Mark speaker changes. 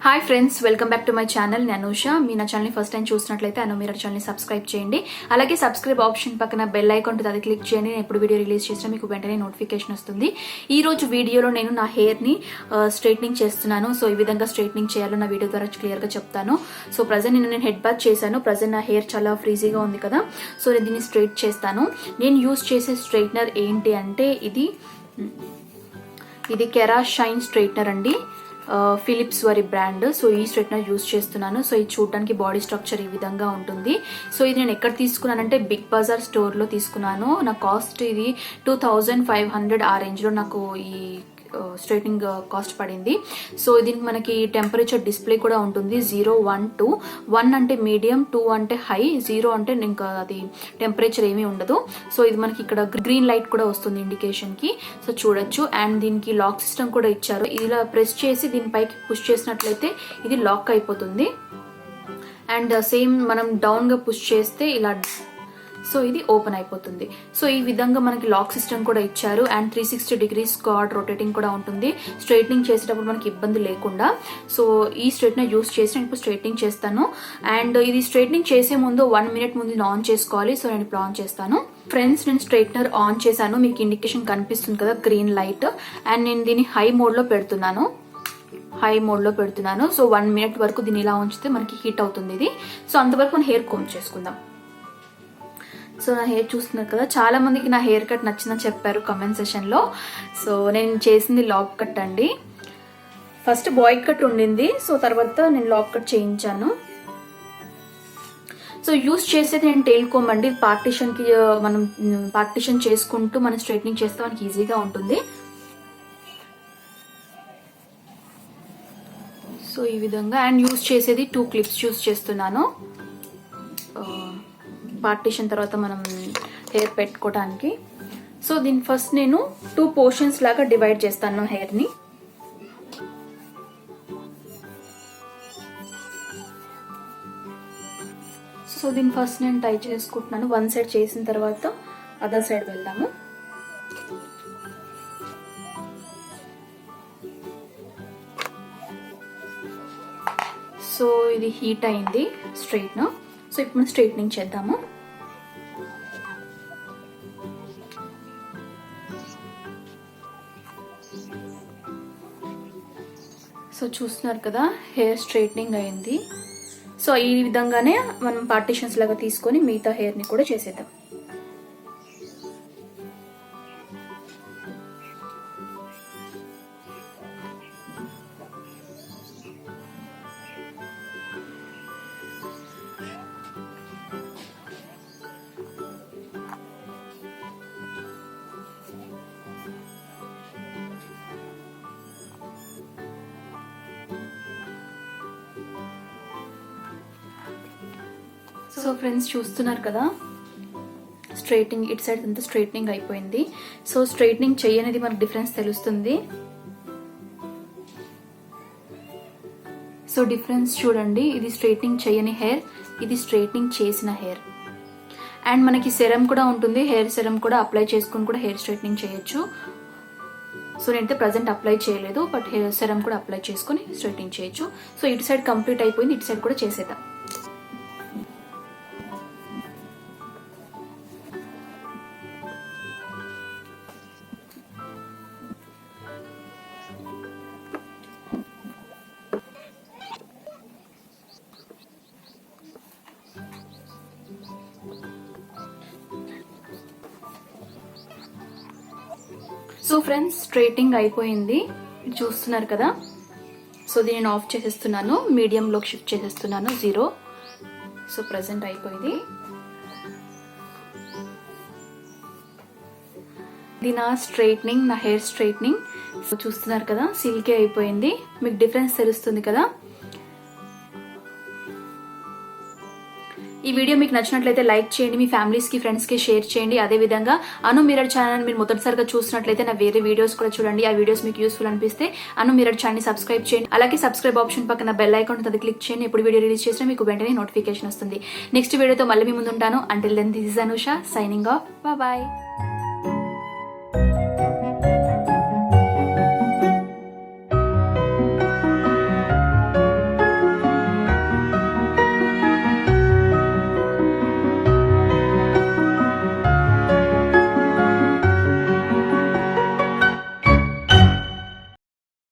Speaker 1: Hi friends, welcome back to my channel. నేను అనూష. మీ నా ఛానల్ని ఫస్ట్ టైం చూసినట్లయితే అను మిర్రర్ ఛానల్ని సబ్స్క్రైబ్ చేయండి. అలాగే సబ్స్క్రైబ్ ఆప్షన్ పక్కన బెల్ ఐకాన్ ఉంటుంది, అది క్లిక్ చేయండి. నేను ఎప్పుడు వీడియో రిలీజ్ చేసినా మీకు వెంటనే నోటిఫికేషన్ వస్తుంది. ఈ రోజు వీడియోలో నేను నా హెయిర్ని స్ట్రైట్నింగ్ చేస్తున్నాను. సో ఈ విధంగా స్ట్రైట్నింగ్ చేయాలో నా వీడియో ద్వారా క్లియర్గా చెప్తాను. సో ప్రజెంట్ నేను హెడ్ బాత్ చేశాను. ప్రజెంట్ నా హెయిర్ చాలా ఫ్రీజీగా ఉంది కదా, సో నేను దీన్ని స్ట్రైట్ చేస్తాను. నేను యూజ్ చేసే స్ట్రైట్నర్ ఏంటి అంటే ఇది కెరా షైన్ స్ట్రైట్నర్ అండి, ఫిలిప్స్ వారి బ్రాండ్. సో ఈ స్ట్రైట్నర్ యూజ్ చేస్తున్నాను. సో ఇది చూడడానికి బాడీ స్ట్రక్చర్ ఈ విధంగా ఉంటుంది. సో ఇది నేను ఎక్కడ తీసుకున్నానంటే బిగ్ బజార్ స్టోర్లో తీసుకున్నాను. నా కాస్ట్ ఇది 2500 ఆ రేంజ్లో నాకు ఈ స్ట్రైట్నింగ్ కాస్ట్ పడింది. సో దీనికి మనకి టెంపరేచర్ డిస్ప్లే కూడా ఉంటుంది. 0, 1, 2. 1 అంటే మీడియం, 2 అంటే హై, 0 అంటే ఇంకా అది టెంపరేచర్ ఏమీ ఉండదు. సో ఇది మనకి ఇక్కడ గ్రీన్ లైట్ కూడా వస్తుంది ఇండికేషన్ కి. సో చూడొచ్చు. అండ్ దీనికి లాక్ సిస్టమ్ కూడా ఇచ్చారు. ఇలా ప్రెస్ చేసి దీనిపైకి పుష్ చేసినట్లయితే ఇది లాక్ అయిపోతుంది. అండ్ సేమ్ మనం డౌన్ గా పుష్ చేస్తే ఇలా సో ఇది ఓపెన్ అయిపోతుంది. సో ఈ విధంగా మనకి లాక్ సిస్టమ్ కూడా ఇచ్చారు. అండ్ 360 degrees స్క్వాడ్ రొటేటింగ్ కూడా ఉంటుంది, స్ట్రైట్నింగ్ చేసేటప్పుడు మనకి ఇబ్బంది లేకుండా. సో ఈ స్ట్రైట్నర్ యూస్ చేసి నేను ఇప్పుడు స్ట్రైట్నింగ్ చేస్తాను. అండ్ ఇది స్ట్రైట్నింగ్ చేసే ముందు 1 minute ముందు ఆన్ చేసుకోవాలి. సో నేను ఇప్పుడు ఆన్ చేస్తాను. ఫ్రెండ్స్, నేను స్ట్రైట్నర్ ఆన్ చేశాను. మీకు ఇండికేషన్ కనిపిస్తుంది కదా, గ్రీన్ లైట్. అండ్ నేను దీన్ని హై మోడ్ లో పెడుతున్నాను. సో 1 minute వరకు దీన్ని ఇలా ఉంచితే మనకి హీట్ అవుతుంది ఇది. సో అంతవరకు మనం హెయిర్ కోమ్ చేసుకుందాం. సో నా హెయిర్ చూస్తున్నారు కదా, చాలా మందికి నా హెయిర్ కట్ నచ్చిందని చెప్పారు కమెంట్ సెషన్ లో. సో నేను చేసింది లాక్ కట్ అండి. ఫస్ట్ బాయ్ కట్ ఉండింది, సో తర్వాత నేను లాక్ కట్ చేయించాను. సో యూస్ చేసేది నేను టెయిల్ కోమ్ అండి. పార్టిషన్ కి మనం పార్టిషన్ చేసుకుంటూ మనం స్ట్రైట్నింగ్ చేస్తే మనకి ఈజీగా ఉంటుంది. సో ఈ విధంగా. అండ్ యూస్ చేసేది 2 clips యూస్ చేస్తున్నాను. పార్టిషన్ తర్వాత మనం హెయిర్ పెట్టుకోవడానికి. సో దీన్ని ఫస్ట్ నేను 2 portions లాగా డివైడ్ చేస్తాను హెయిర్ ని. సో దీన్ని ఫస్ట్ నేను టై చేసుకుంటున్నాను. 1 side చేసిన తర్వాత అదర్ సైడ్ వెళ్దాము. సో ఇది హీట్ అయింది స్ట్రైట్నర్. సో ఇప్పుడు మనం స్ట్రైట్నింగ్ చేద్దాము. సో చూస్తున్నారు కదా, హెయిర్ స్ట్రైట్నింగ్ అయింది. సో ఈ విధంగానే మనం పార్టిషన్స్ లాగా తీసుకొని మిగతా హెయిర్ ని కూడా చేసేద్దాం. సో ఫ్రెండ్స్, చూస్తున్నారు కదా, స్ట్రైట్నింగ్ ఇటు సైడ్ అంతా స్ట్రైట్నింగ్ అయిపోయింది. సో స్ట్రైట్నింగ్ చేయనేది మనకు డిఫరెన్స్ తెలుస్తుంది. సో డిఫరెన్స్ చూడండి, ఇది స్ట్రైట్నింగ్ చేయని హెయిర్, ఇది స్ట్రైట్నింగ్ చేసిన హెయిర్. అండ్ మనకి సెరం కూడా ఉంటుంది, హెయిర్ సెరం కూడా అప్లై చేసుకుని కూడా హెయిర్ స్ట్రైట్నింగ్ చేయొచ్చు. సో నేనైతే ప్రజెంట్ అప్లై చేయలేదు, బట్ హెయిర్ సెరం కూడా అప్లై చేసుకుని స్ట్రైట్నింగ్ చేయొచ్చు. సో ఇటు సైడ్ కంప్లీట్ అయిపోయింది, ఇటు సైడ్ కూడా చేసేద్దాం. సో ఫ్రెండ్స్, స్ట్రైటింగ్ అయిపోయింది, చూస్తున్నారు కదా. సో దీన్ని నేను ఆఫ్ చేసేస్తున్నాను, మీడియంలోకి షిఫ్ట్ చేసేస్తున్నాను 0. సో ప్రెజెంట్ అయిపోయింది. ఇది నా స్ట్రైట్నింగ్, నా హెయిర్ స్ట్రైట్నింగ్. సో చూస్తున్నారు కదా, సిల్కీ అయిపోయింది. మీకు డిఫరెన్స్ తెలుస్తుంది కదా. ఈ వీడియో మీకు నచ్చినట్లయితే లైక్ చేయండి, మీ ఫ్యామిలీస్ కి ఫ్రెండ్స్ కి షేర్ చేయండి. అదే విధంగా అను మిర్రర్ ఛానల్ మీరు మొదటిసారిగా చూసినట్లయితే నా వేరే వీడియోస్ కూడా చూడండి. ఆ వీడియోస్ మీకు యూస్ఫుల్ అనిపిస్తే అను మిర్రర్ ఛానల్ ని సబ్స్క్రైబ్ చేయండి. అలాగే సబ్స్క్రైబ్ ఆప్షన్ పక్కన బెల్ ఐకాన్ ఉంటుంది, క్లిక్ చేయండి. ఎప్పుడు వీడియో రిలీజ్ చేసినా మీకు వెంటనే నోటిఫికేషన్ వస్తుంది. నెక్స్ట్ వీడియోతో మళ్ళీ మీ ముందు ఉంటాను. Until then, this is Anusha signing off. Bye.